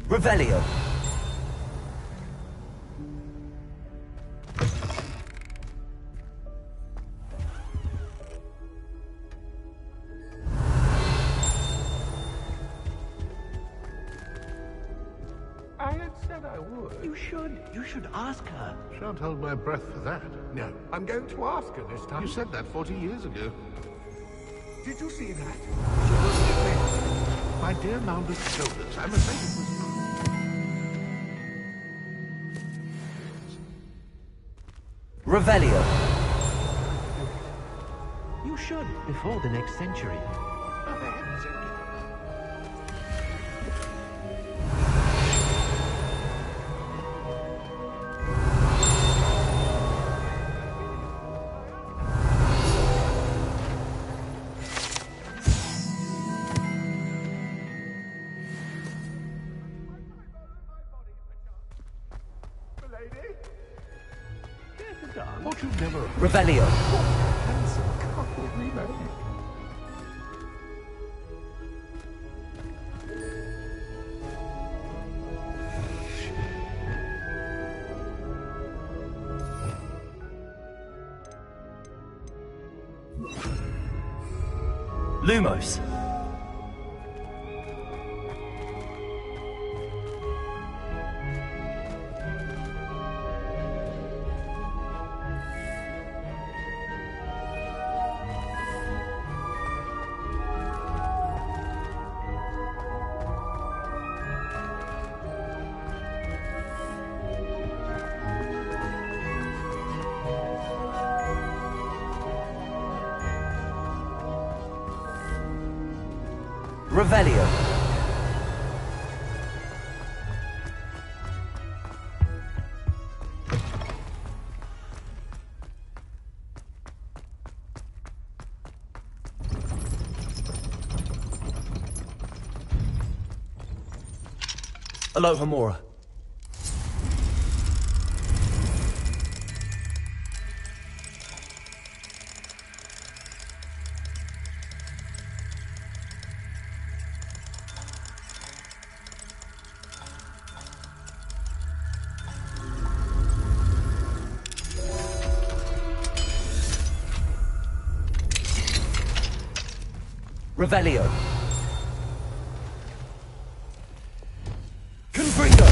Revelio. I had said I would. You should. You should ask her. Shan't hold my breath for that. No, I'm going to ask her this time. You said that 40 years ago. Did you see that? She looked at me. My dear mounded shoulders, I'm afraid it was... Revelio. You should, before the next century. Oh, for heaven's sake. What you've never... Revelio. Handsome couple we made. Lumos. Revelio. Aloha Mora. Revelio. Confringo.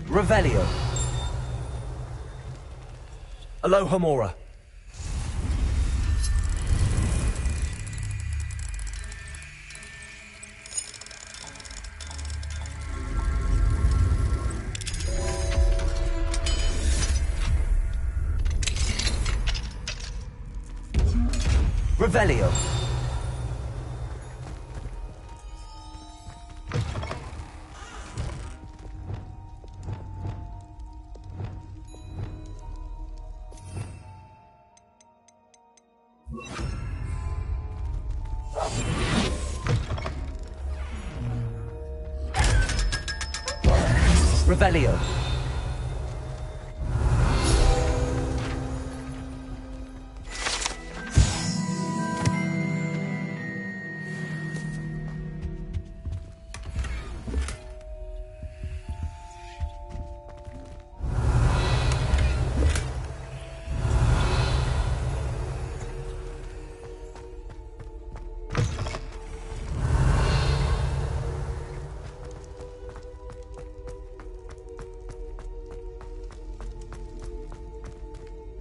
Revelio. Aloha Mora. Revelio. Revelio.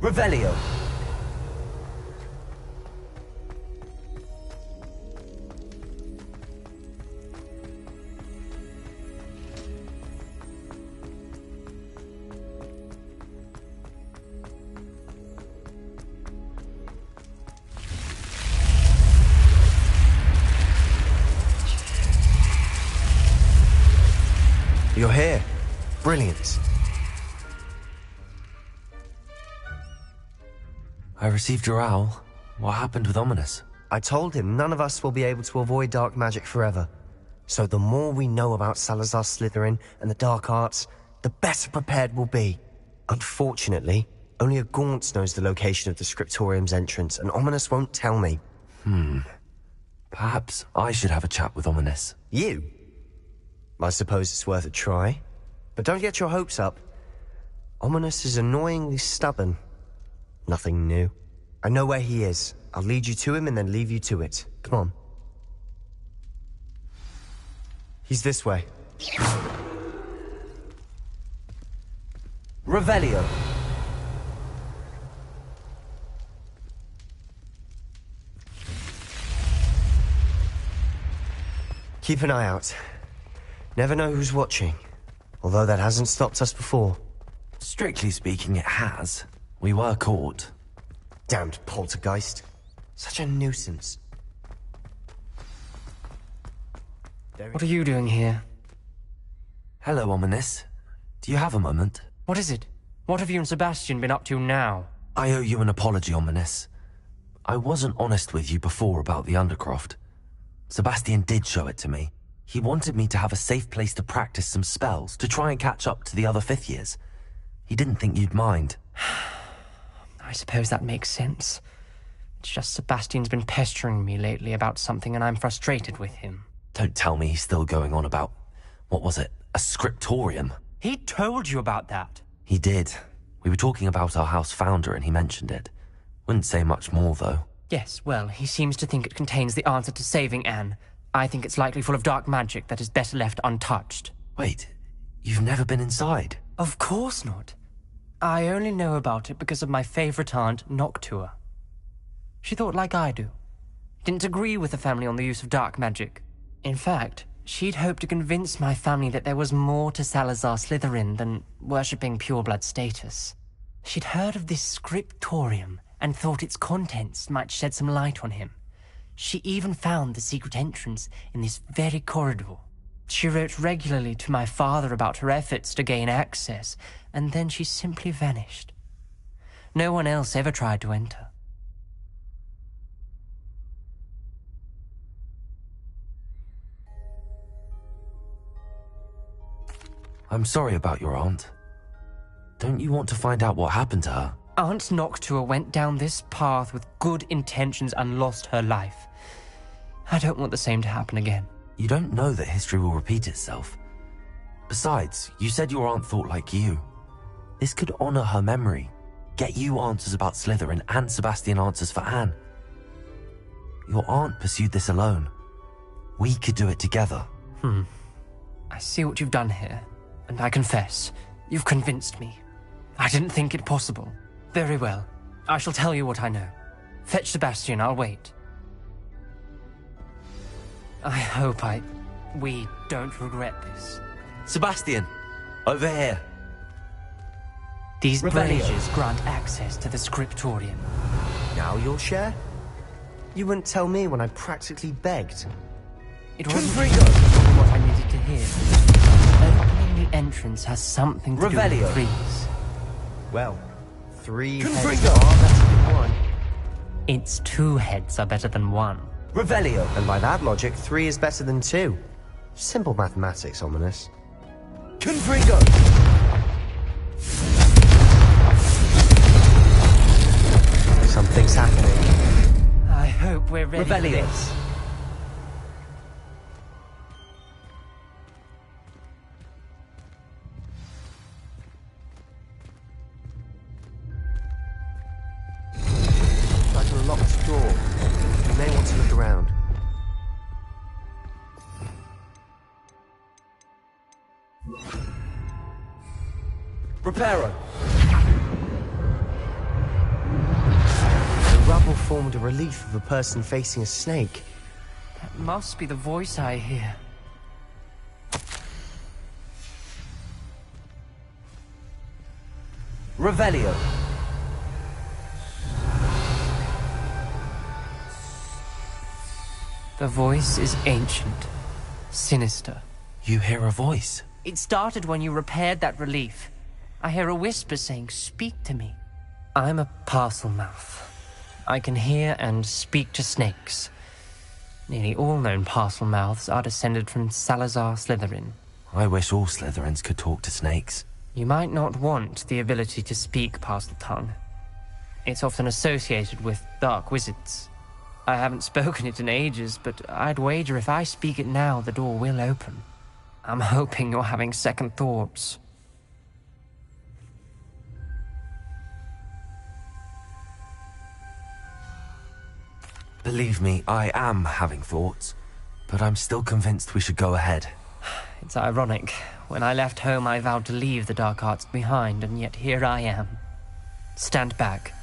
Revelio. You're here. Brilliant. I received your owl. What happened with Ominous? I told him none of us will be able to avoid dark magic forever. So the more we know about Salazar Slytherin and the dark arts, the better prepared we'll be. Unfortunately, Only a Gaunt knows the location of the Scriptorium's entrance, and Ominous won't tell me. Perhaps I should have a chat with Ominous. You? I suppose it's worth a try. But don't get your hopes up. Ominous is annoyingly stubborn. Nothing new. I know where he is. I'll lead you to him and then leave you to it. Come on. He's this way. Revelio. Keep an eye out. Never know who's watching. Although that hasn't stopped us before. Strictly speaking, it has. We were caught. Damned poltergeist. Such a nuisance. What are you doing here? Hello, Ominous. Do you have a moment? What is it? What have you and Sebastian been up to now? I owe you an apology, Ominous. I wasn't honest with you before about the Undercroft. Sebastian did show it to me. He wanted me to have a safe place to practice some spells, to try and catch up to the other fifth years. He didn't think you'd mind. I suppose that makes sense. It's just Sebastian's been pestering me lately about something and I'm frustrated with him. Don't tell me he's still going on about, what was it, a scriptorium? He told you about that. He did. We were talking about our house founder and he mentioned it. Wouldn't say much more, though. Yes, well, he seems to think it contains the answer to saving Anne. I think it's likely full of dark magic that is better left untouched. Wait, you've never been inside? Of course not. I only know about it because of my favorite aunt, Noctua. She thought like I do. Didn't agree with the family on the use of dark magic. In fact, she'd hoped to convince my family that there was more to Salazar Slytherin than worshipping pureblood status. She'd heard of this scriptorium and thought its contents might shed some light on him. She even found the secret entrance in this very corridor. She wrote regularly to my father about her efforts to gain access, and then she simply vanished. No one else ever tried to enter. I'm sorry about your aunt. Don't you want to find out what happened to her? Aunt Noctua went down this path with good intentions and lost her life. I don't want the same to happen again. You don't know that history will repeat itself. Besides, you said your aunt thought like you. This could honor her memory, get you answers about Slytherin and Sebastian answers for Anne. Your aunt pursued this alone. We could do it together. I see what you've done here, and I confess, you've convinced me. I didn't think it possible. Very well. I shall tell you what I know. Fetch Sebastian, I'll wait. I hope we don't regret this. Sebastian, over here. These Revelio. braziers grant access to the scriptorium. Now you'll share? You wouldn't tell me when I practically begged. It wasn't what I needed to hear. Opening the entrance has something to do Revelio. with trees. Well, 3 heads are better than 1. Its 2 heads are better than 1. Revelio. And by that logic, 3 is better than 2. Simple mathematics, Ominous. Confringo! Something's happening. I hope we're ready for Revelio. this. Like a locked door. You may want to look around. Reparo. The rubble formed a relief of a person facing a snake. That must be the voice I hear. Revelio. The voice is ancient, sinister. You hear a voice. It started when you repaired that relief. I hear a whisper saying, "Speak to me." I'm a parcel mouth. I can hear and speak to snakes. Nearly all known parcel mouths are descended from Salazar Slytherin. I wish all Slytherins could talk to snakes. You might not want the ability to speak past the tongue. It's often associated with dark wizards. I haven't spoken it in ages, but I'd wager if I speak it now, the door will open. I'm hoping you're having second thoughts. Believe me, I am having thoughts, but I'm still convinced we should go ahead. It's ironic. When I left home, I vowed to leave the dark arts behind, and yet here I am. Stand back.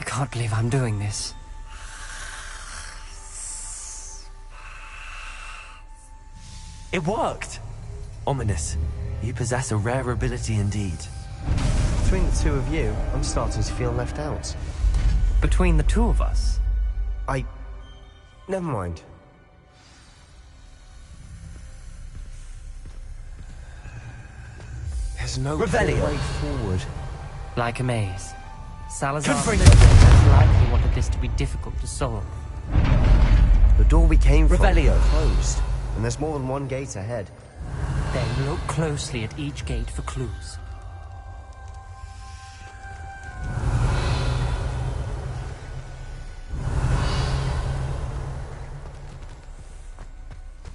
I can't believe I'm doing this. It worked! Ominous. You possess a rare ability indeed. Between the two of you, I'm starting to feel left out. Between the two of us? Never mind. There's no Revelio. way forward. Like a maze. Salazar Confringo. most likely wanted this to be difficult to solve. The door we came from Revelio. closed, and there's more than one gate ahead. Then look closely at each gate for clues.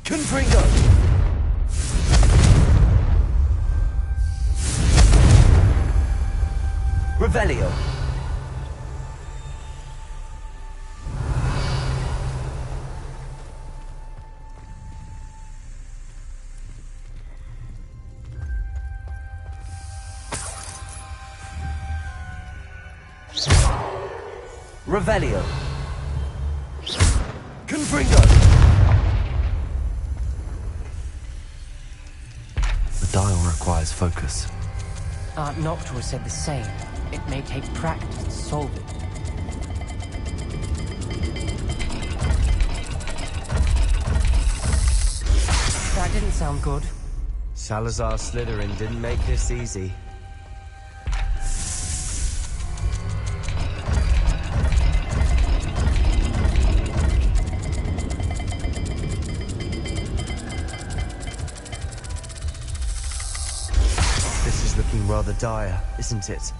Confringo! Revelio! Revelio! Confringo! The dial requires focus. Aunt Noctua said the same. It may take practice to solve it. That didn't sound good. Salazar Slytherin didn't make this easy. This is looking rather dire, isn't it?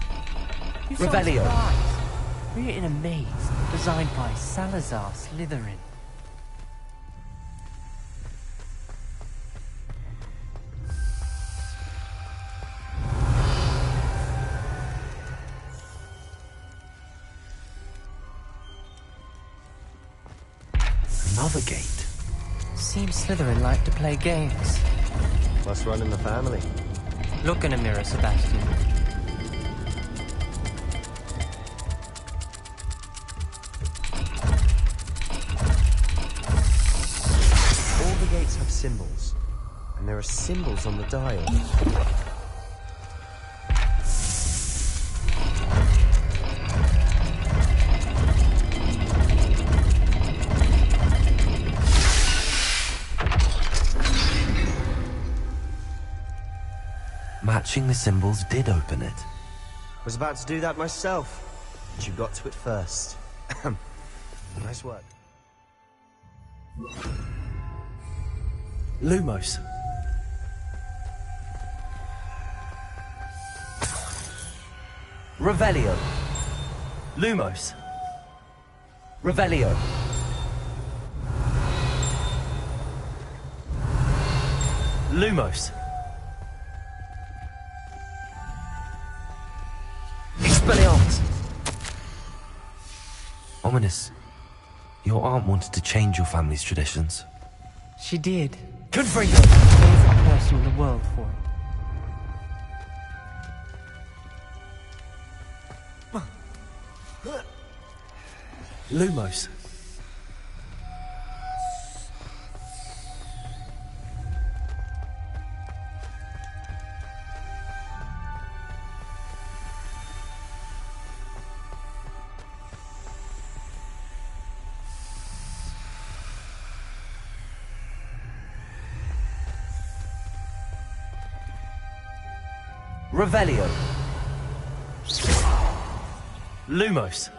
You sound Revelio. surprised. We're in a maze designed by Salazar Slytherin. Another gate. Seems Slytherin like to play games. Must run in the family. Look in a mirror, Sebastian. All the gates have symbols, and there are symbols on the dial. Matching the symbols did open it. I was about to do that myself, but you got to it first. Nice work. Lumos. Revelio. Lumos. Revelio. Lumos. Expelliarmus. Ominous. Your aunt wanted to change your family's traditions. She did. Confringo. Favorite person in the world for it. Lumos. Revelio. Lumos.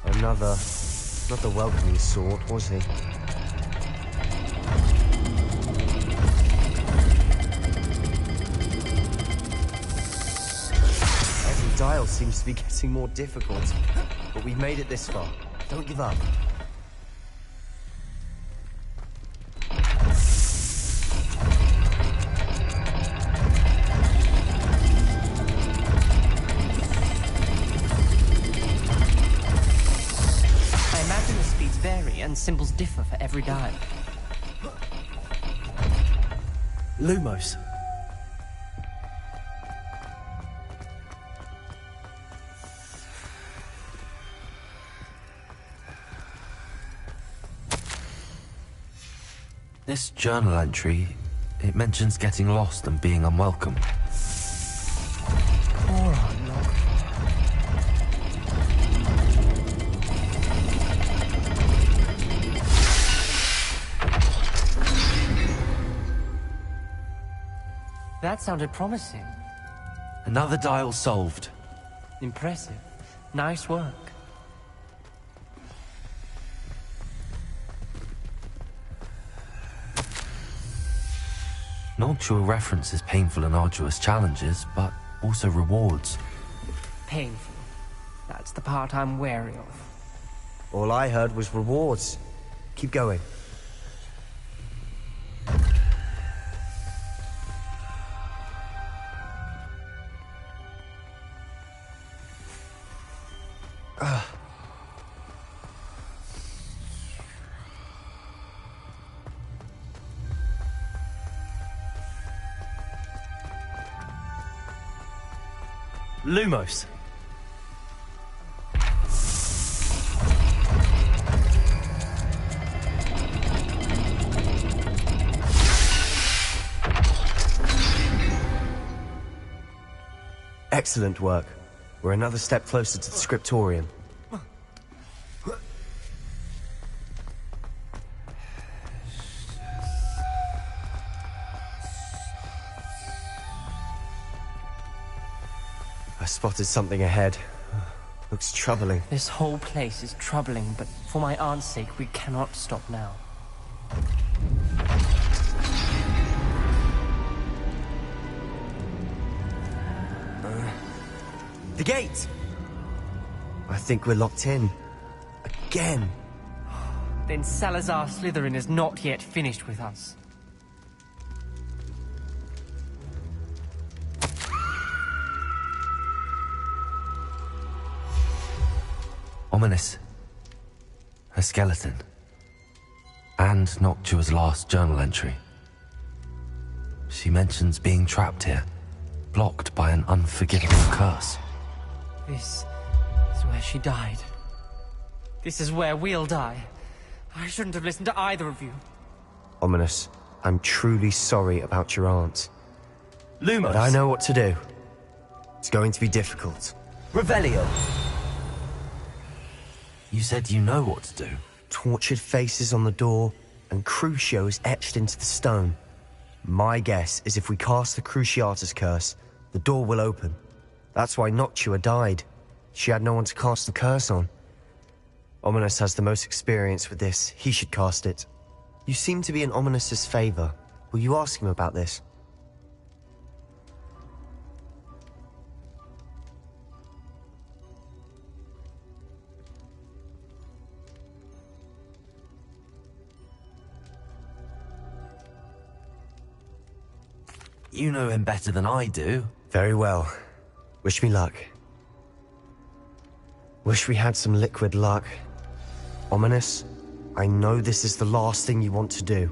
Another... not the welcoming sort, was he? Every dial seems to be getting more difficult. But we've made it this far. Don't give up. And symbols differ for every dial. Lumos. This journal entry, it mentions getting lost and being unwelcome. All right, Locke. That sounded promising. Another dial solved. Impressive. Nice work. Noctua references painful and arduous challenges, but also rewards. Painful. That's the part I'm wary of. All I heard was rewards. Keep going. Lumos. Excellent work. We're another step closer to the scriptorium. I spotted something ahead. Looks troubling. This whole place is troubling, but for my aunt's sake, we cannot stop now. The gate! I think we're locked in. Again. Then Salazar Slytherin is not yet finished with us. Ominous. A skeleton. And Noctua's last journal entry. She mentions being trapped here, blocked by an unforgivable curse. This is where she died. This is where we'll die. I shouldn't have listened to either of you. Ominous, I'm truly sorry about your aunt. Lumos. But I know what to do. It's going to be difficult. Revelio. You said you know what to do. Tortured faces on the door, and Crucio is etched into the stone. My guess is if we cast the Cruciatus curse, the door will open. That's why Noctua died. She had no one to cast the curse on. Ominous has the most experience with this. He should cast it. You seem to be in Ominous's favor. Will you ask him about this? You know him better than I do. Very well. Wish me luck. Wish we had some liquid luck. Ominous, I know this is the last thing you want to do.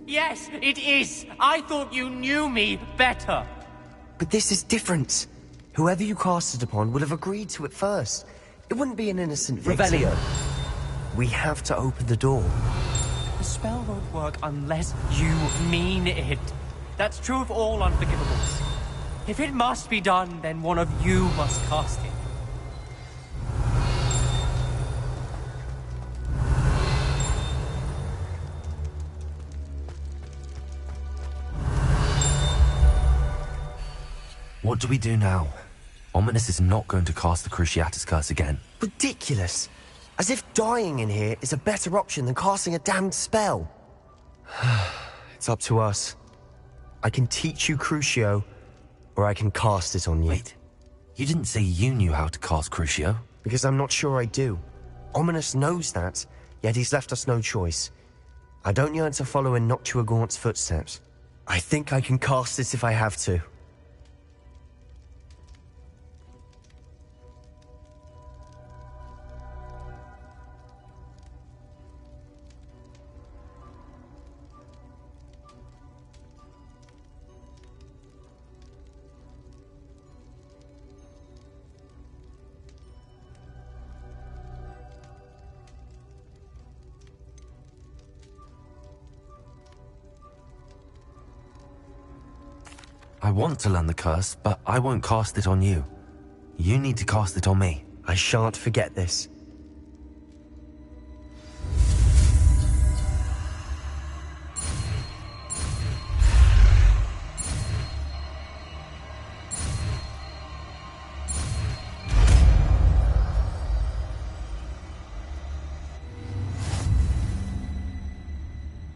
Yes, it is! I thought you knew me better! But this is different. Whoever you cast it upon would have agreed to it first. It wouldn't be an innocent victim. Revelio. We have to open the door. The spell won't work unless you mean it. That's true of all unforgivables. If it must be done, then one of you must cast it. What do we do now? Ominous is not going to cast the Cruciatus curse again. Ridiculous. As if dying in here is a better option than casting a damned spell. It's up to us. I can teach you Crucio, or I can cast it on you. Wait, you didn't say you knew how to cast Crucio? Because I'm not sure I do. Ominous knows that, yet he's left us no choice. I don't yearn to follow in Noctua Gaunt's footsteps. I think I can cast it if I have to. I want to learn the curse, but I won't cast it on you. You need to cast it on me. I shan't forget this.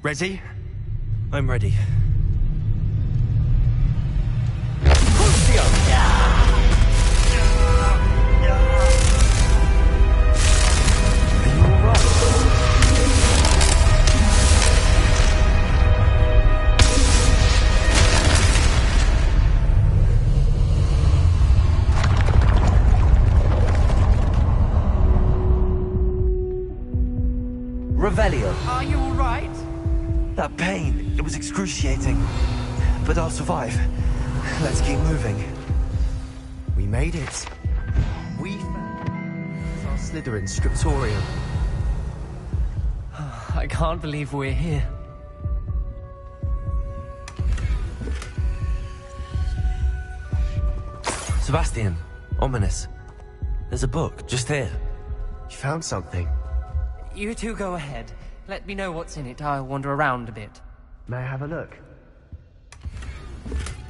Ready? I'm ready. Revelio. Are you all right? That pain, it was excruciating. But I'll survive. Let's keep moving. We made it. We found our Slytherin scriptorium. I can't believe we're here. Sebastian, ominous. There's a book just here. You found something. You two go ahead. Let me know what's in it. I'll wander around a bit. May I have a look?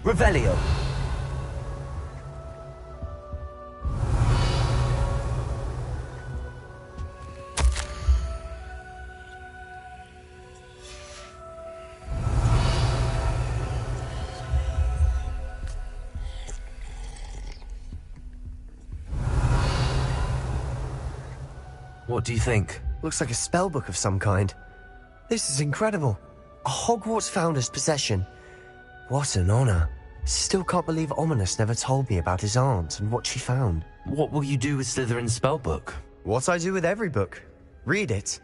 Revelio. What do you think? Looks like a spellbook of some kind. This is incredible. A Hogwarts founder's possession. What an honor. Still can't believe Ominous never told me about his aunt and what she found. What will you do with Slytherin's spellbook? What I do with every book. Read it.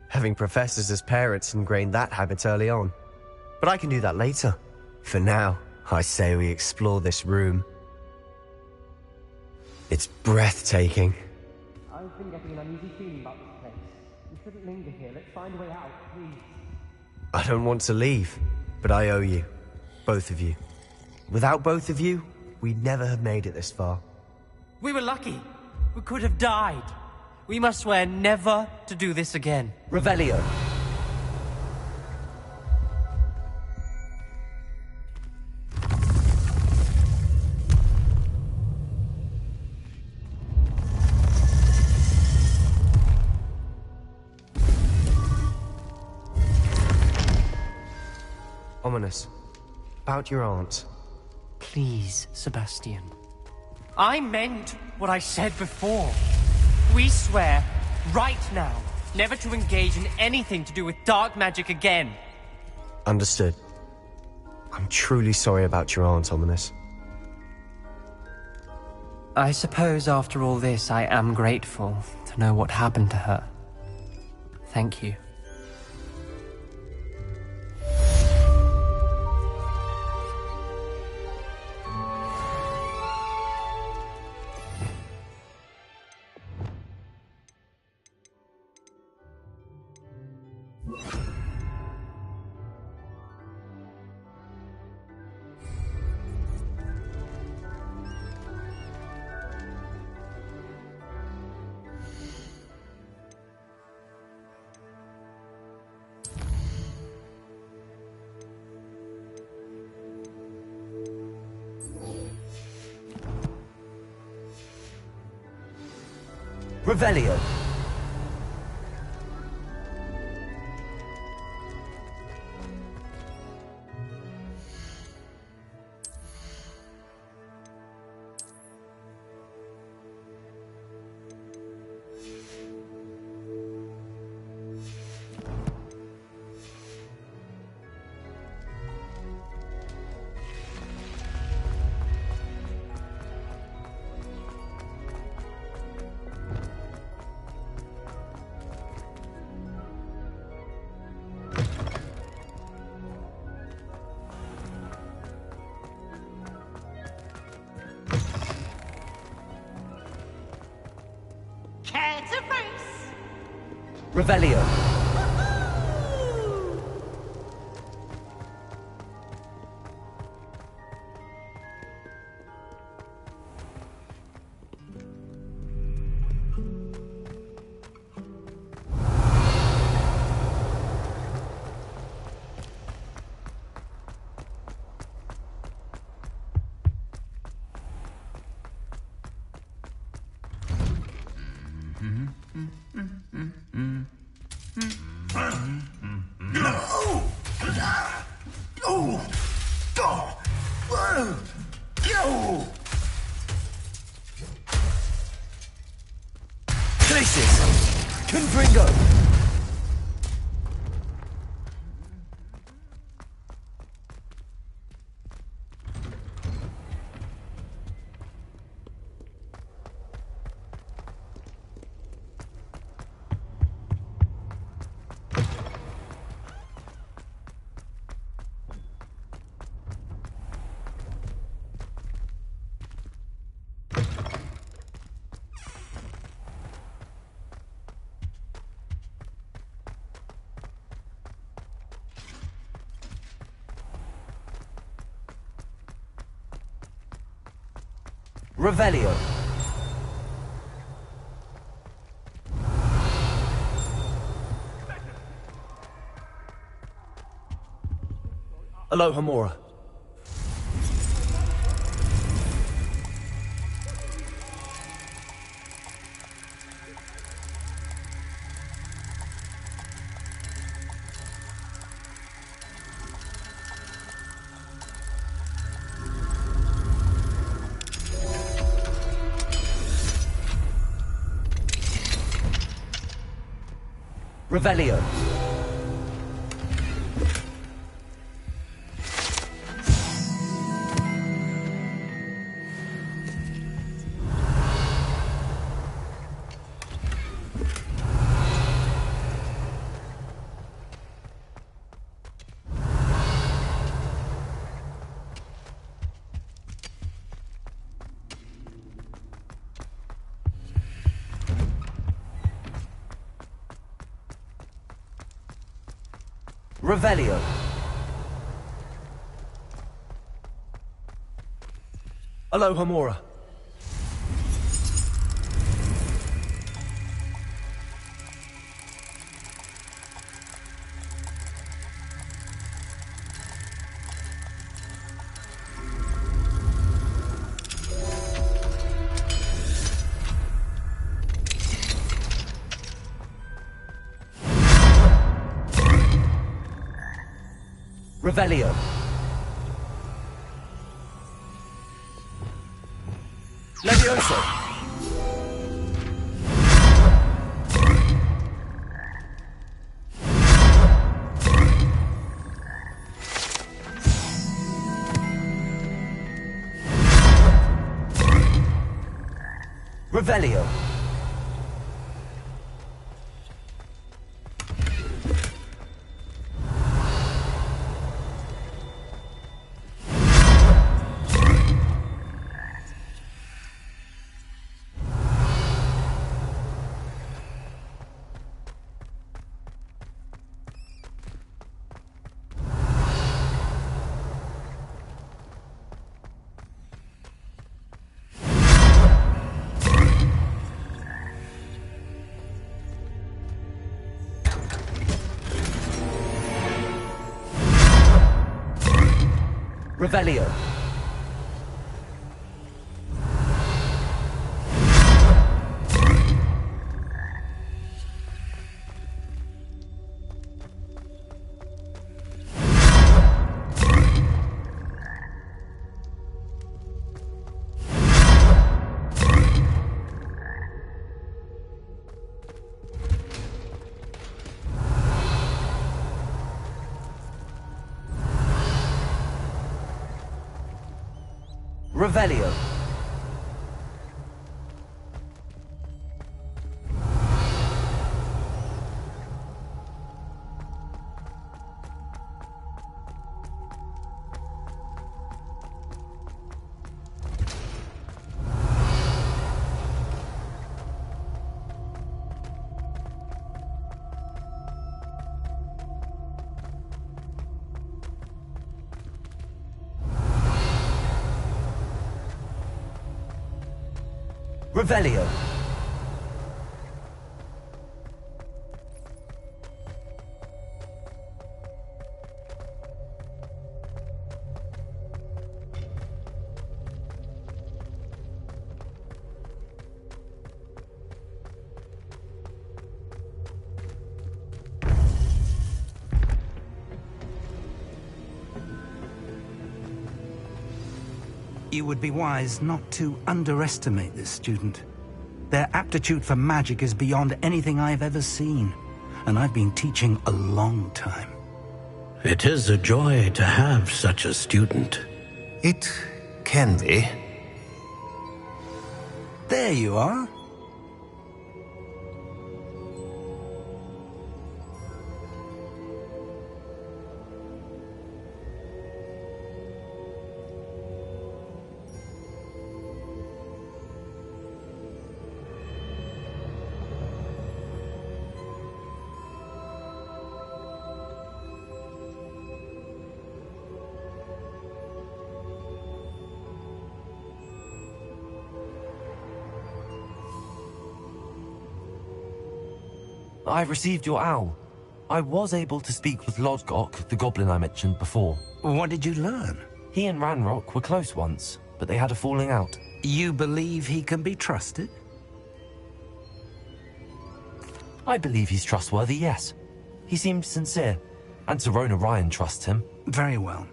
Having professors as parents ingrained that habit early on. But I can do that later. For now, I say we explore this room. It's breathtaking. I've been getting an uneasy feeling about this place. We shouldn't linger here. Let's find a way out, please. I don't want to leave, but I owe you. Both of you. Without both of you, we'd never have made it this far. We were lucky. We could have died. We must swear never to do this again. Revelio. Ominous. About your aunt. Please, Sebastian. I meant what I said before. We swear, right now, never to engage in anything to do with dark magic again. Understood. I'm truly sorry about your aunt, Ominous. I suppose after all this, I am grateful to know what happened to her. Thank you. Revelio. It's a race. Revelio. Places! Confringo! Revelio. Aloha Mora. Revelio. Revelio. Aloha Mora. Revelio. Levioso. Revelio. Revelio. Revelio. Revelio. You would be wise not to underestimate this student. Their aptitude for magic is beyond anything I've ever seen, and I've been teaching a long time. It is a joy to have such a student. It can be. There you are. I've received your owl. I was able to speak with Lodgok, the goblin I mentioned before. What did you learn? He and Ranrock were close once, but they had a falling out. You believe he can be trusted? I believe he's trustworthy, yes. He seemed sincere, and Sirona Ryan trusts him. Very well.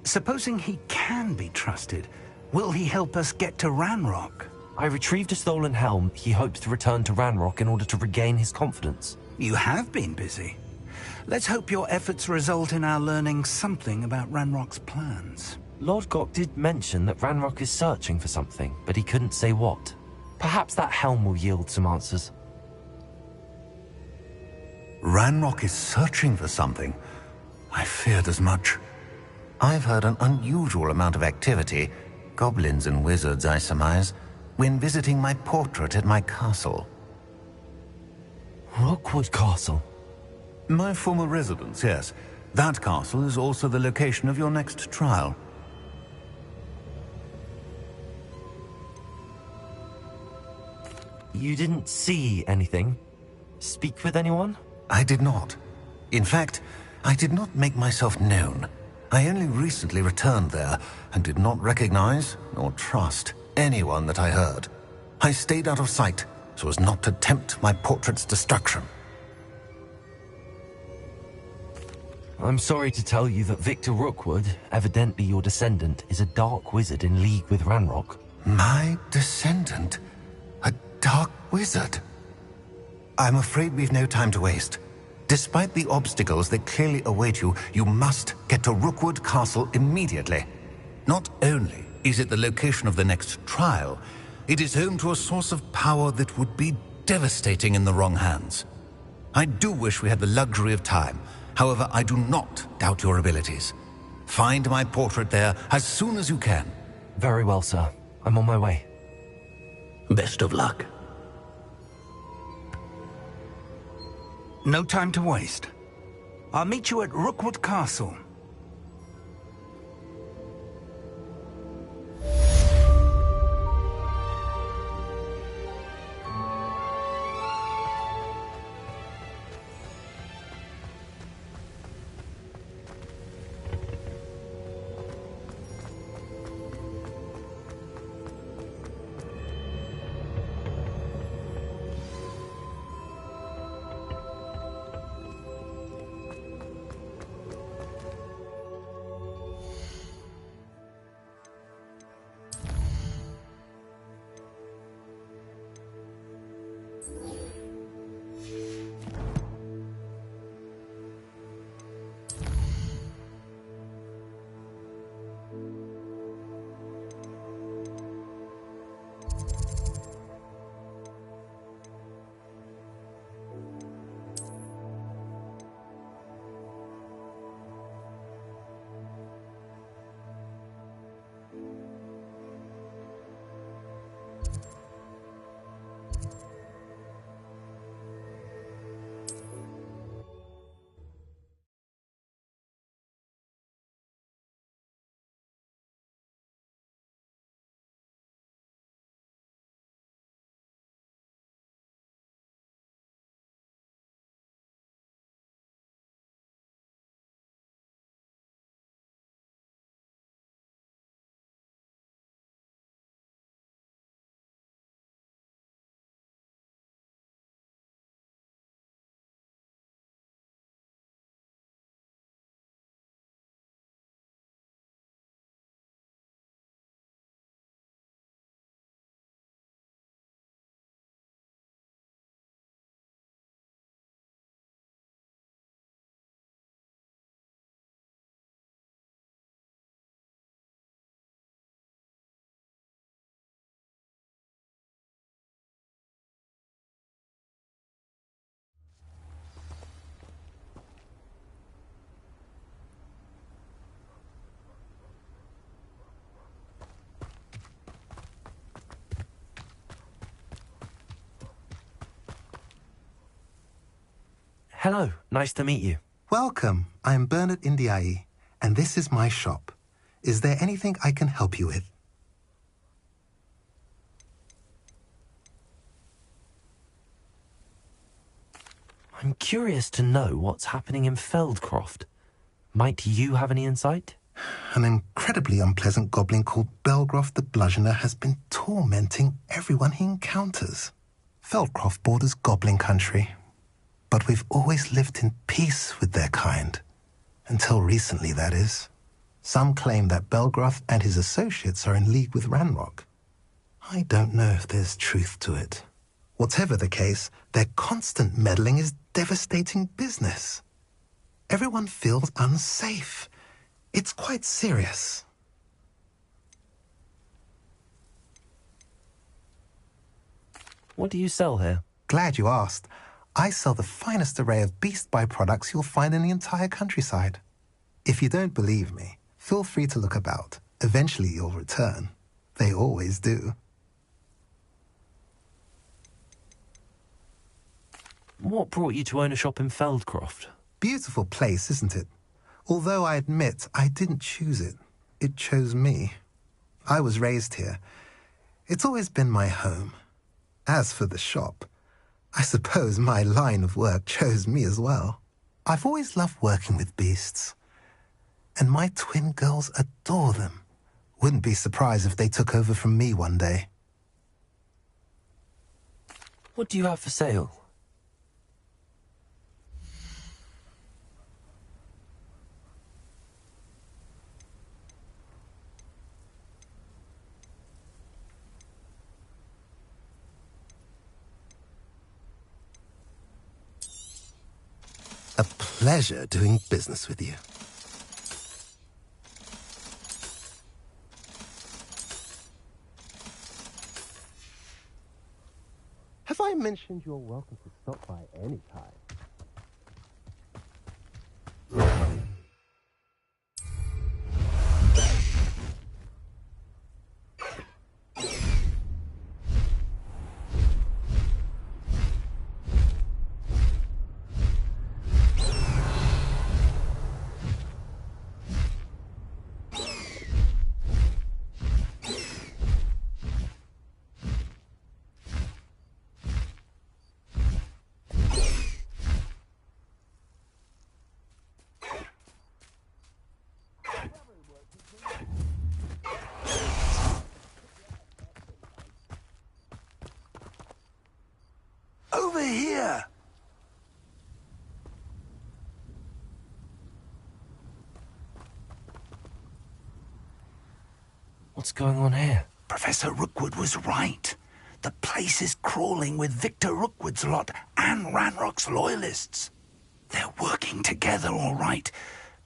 Supposing he can be trusted, will he help us get to Ranrock? I retrieved a stolen helm he hopes to return to Ranrock in order to regain his confidence. You have been busy. Let's hope your efforts result in our learning something about Ranrock's plans. Lodgok did mention that Ranrock is searching for something, but he couldn't say what. Perhaps that helm will yield some answers. Ranrock is searching for something. I feared as much. I've heard an unusual amount of activity, goblins and wizards, I surmise, when visiting my portrait at my castle. Rookwood Castle? My former residence, yes. That castle is also the location of your next trial. You didn't see anything? Speak with anyone? I did not. In fact, I did not make myself known. I only recently returned there and did not recognize nor trust anyone that I heard. I stayed out of sight so as not to tempt my portrait's destruction. I'm sorry to tell you that Victor Rookwood, evidently your descendant, is a dark wizard in league with Ranrock. My descendant? A dark wizard? I'm afraid we've no time to waste. Despite the obstacles that clearly await you, you must get to Rookwood Castle immediately. Not only is it the location of the next trial, it is home to a source of power that would be devastating in the wrong hands. I do wish we had the luxury of time. However, I do not doubt your abilities. Find my portrait there as soon as you can. Very well, sir. I'm on my way. Best of luck. No time to waste. I'll meet you at Rookwood Castle. Hello, nice to meet you. Welcome. I am Bernard Indiai, and this is my shop. Is there anything I can help you with? I'm curious to know what's happening in Feldcroft. Might you have any insight? An incredibly unpleasant goblin called Belgroth the Bludgeoner has been tormenting everyone he encounters. Feldcroft borders goblin country, but we've always lived in peace with their kind. Until recently, that is. Some claim that Belgroth and his associates are in league with Ranrock. I don't know if there's truth to it. Whatever the case, their constant meddling is devastating business. Everyone feels unsafe. It's quite serious. What do you sell here? Glad you asked. I sell the finest array of beast byproducts you'll find in the entire countryside. If you don't believe me, feel free to look about. Eventually you'll return. They always do. What brought you to own a shop in Feldcroft? Beautiful place, isn't it? Although I admit I didn't choose it. It chose me. I was raised here. It's always been my home. As for the shop, I suppose my line of work chose me as well. I've always loved working with beasts. And my twin girls adore them. Wouldn't be surprised if they took over from me one day. What do you have for sale? A pleasure doing business with you. Have I mentioned you're welcome to stop by any time? Over here! What's going on here? Professor Rookwood was right. The place is crawling with Victor Rookwood's lot and Ranrock's loyalists. They're working together all right,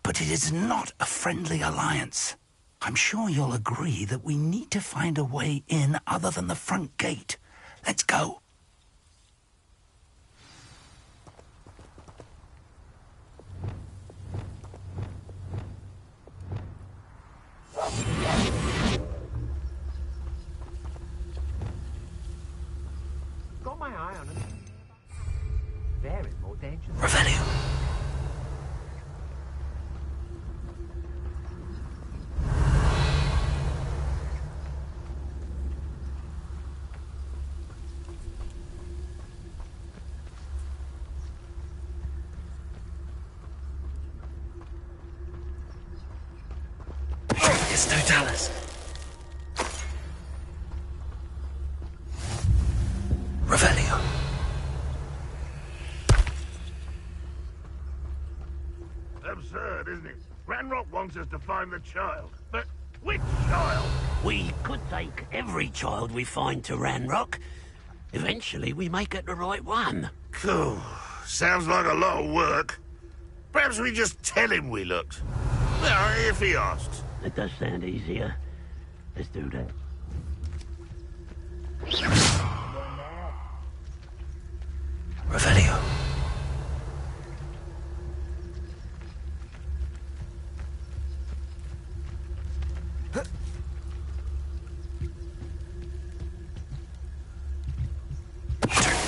but it is not a friendly alliance. I'm sure you'll agree that we need to find a way in other than the front gate. Let's go. Got my eye on him. Very more dangerous. Revelio. It's Totalis. Revelio. Absurd, isn't it? Ranrock wants us to find the child. But which child? We could take every child we find to Ranrock. Eventually, we may get the right one. Cool. Sounds like a lot of work. Perhaps we just tell him we looked. Well, if he asks. It does sound easier. Let's do that. Revelio.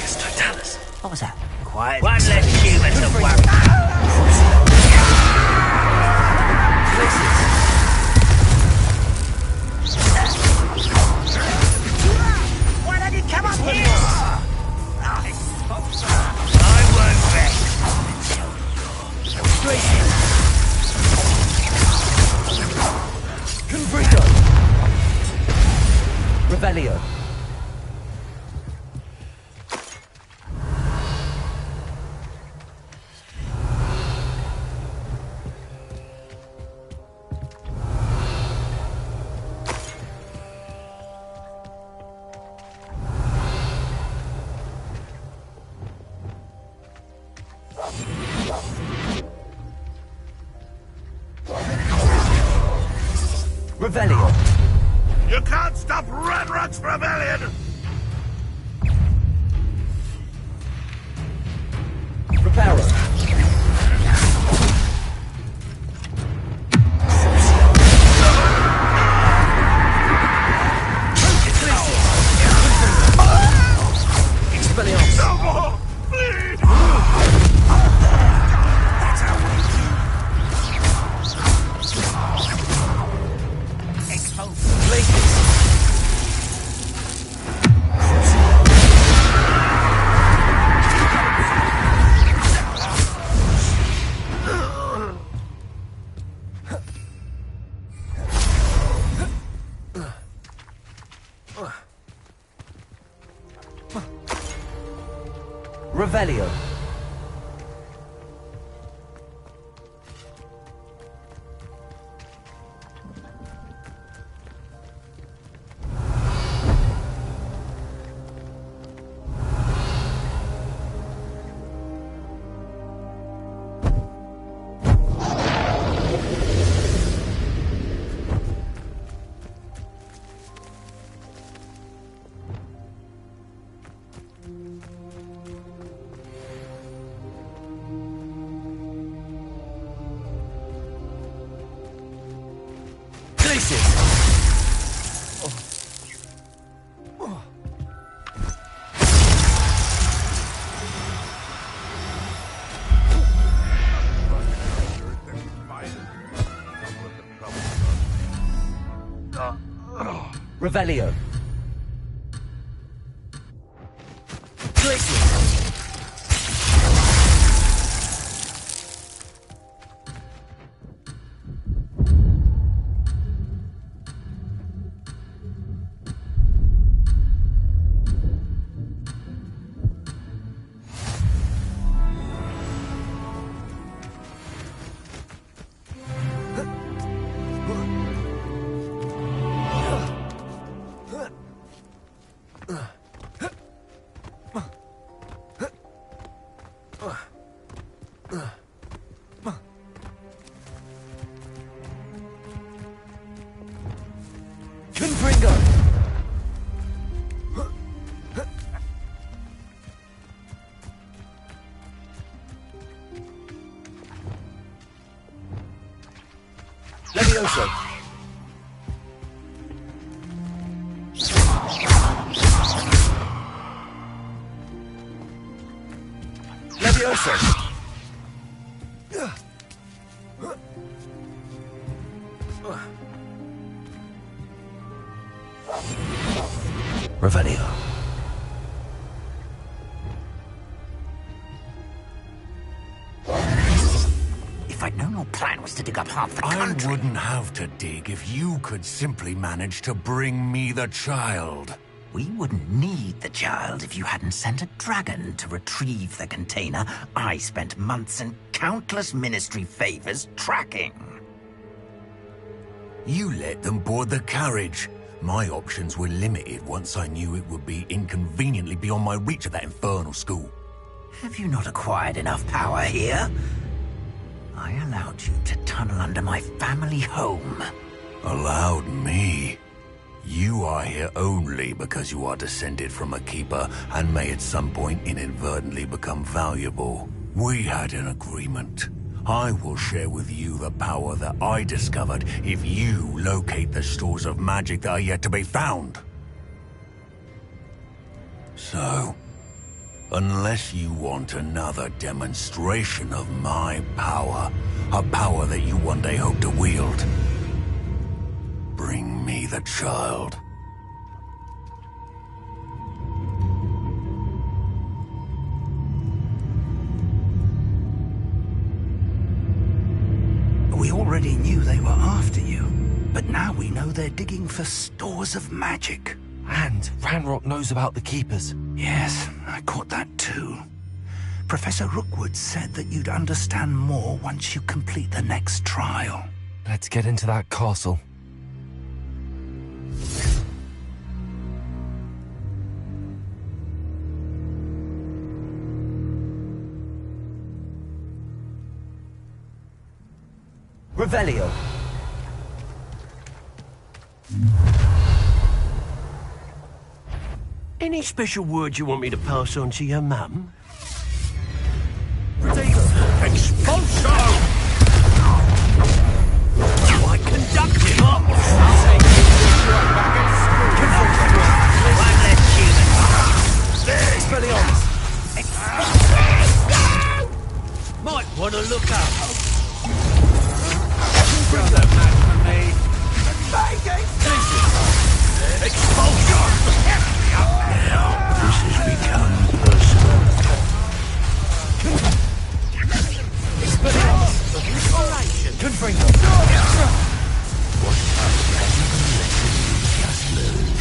It's Totalis. What was that? Quiet. One less human to worry. Why don't you come up here? I won't rest. Confringo! Revelio. Revelio. You can't stop Ranrock's rebellion! Reparo. Expelliarmus. No more! Please! That's our way. Revelio. Revelio. Confringo. Levioso. Levioso. Revelio. If I'd known your plan was to dig up half the I country... wouldn't have to dig if you could simply manage to bring me the child. We wouldn't need the child if you hadn't sent a dragon to retrieve the container I spent months and countless ministry favors tracking. You let them board the carriage. My options were limited once I knew it would be inconveniently beyond my reach at that infernal school. Have you not acquired enough power here? I allowed you to tunnel under my family home. Allowed me? You are here only because you are descended from a keeper and may at some point inadvertently become valuable. We had an agreement. I will share with you the power that I discovered if you locate the stores of magic that are yet to be found. So, Unless you want another demonstration of my power, a power that you one day hope to wield. Bring me the child. We already knew they were after you, but now we know they're digging for stores of magic. And Ranrock knows about the Keepers. Yes, I caught that too. Professor Rookwood said that you'd understand more once you complete the next trial. Let's get into that castle. Revelio. Any special word you want me to pass on to your mum? Expulso! I conduct him up! I'll take one less human. Expelliarmus! Might want to look up. Brother man for me. Expulsion! Now, this has become personal. Confringo. What a lesson you just learned.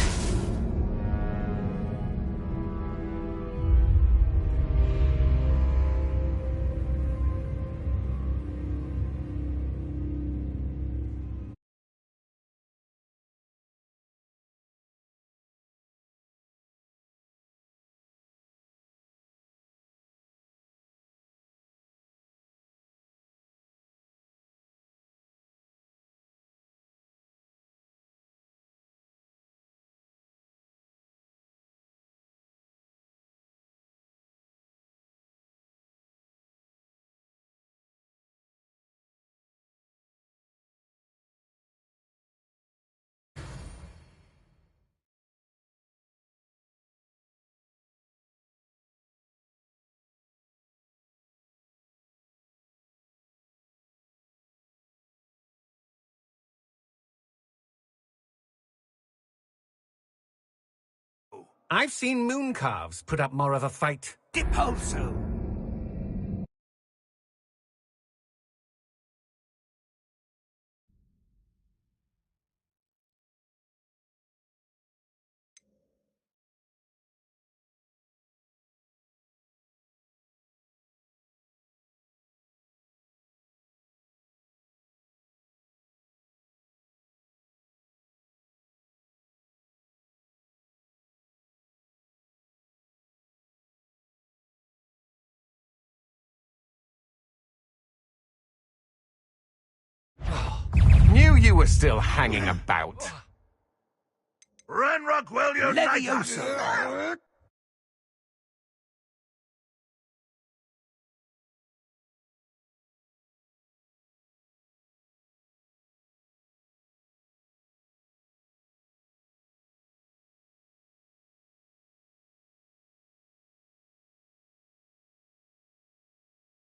I've seen moon calves put up more of a fight. Deposo! Knew you were still hanging about. Ranrock will unite us!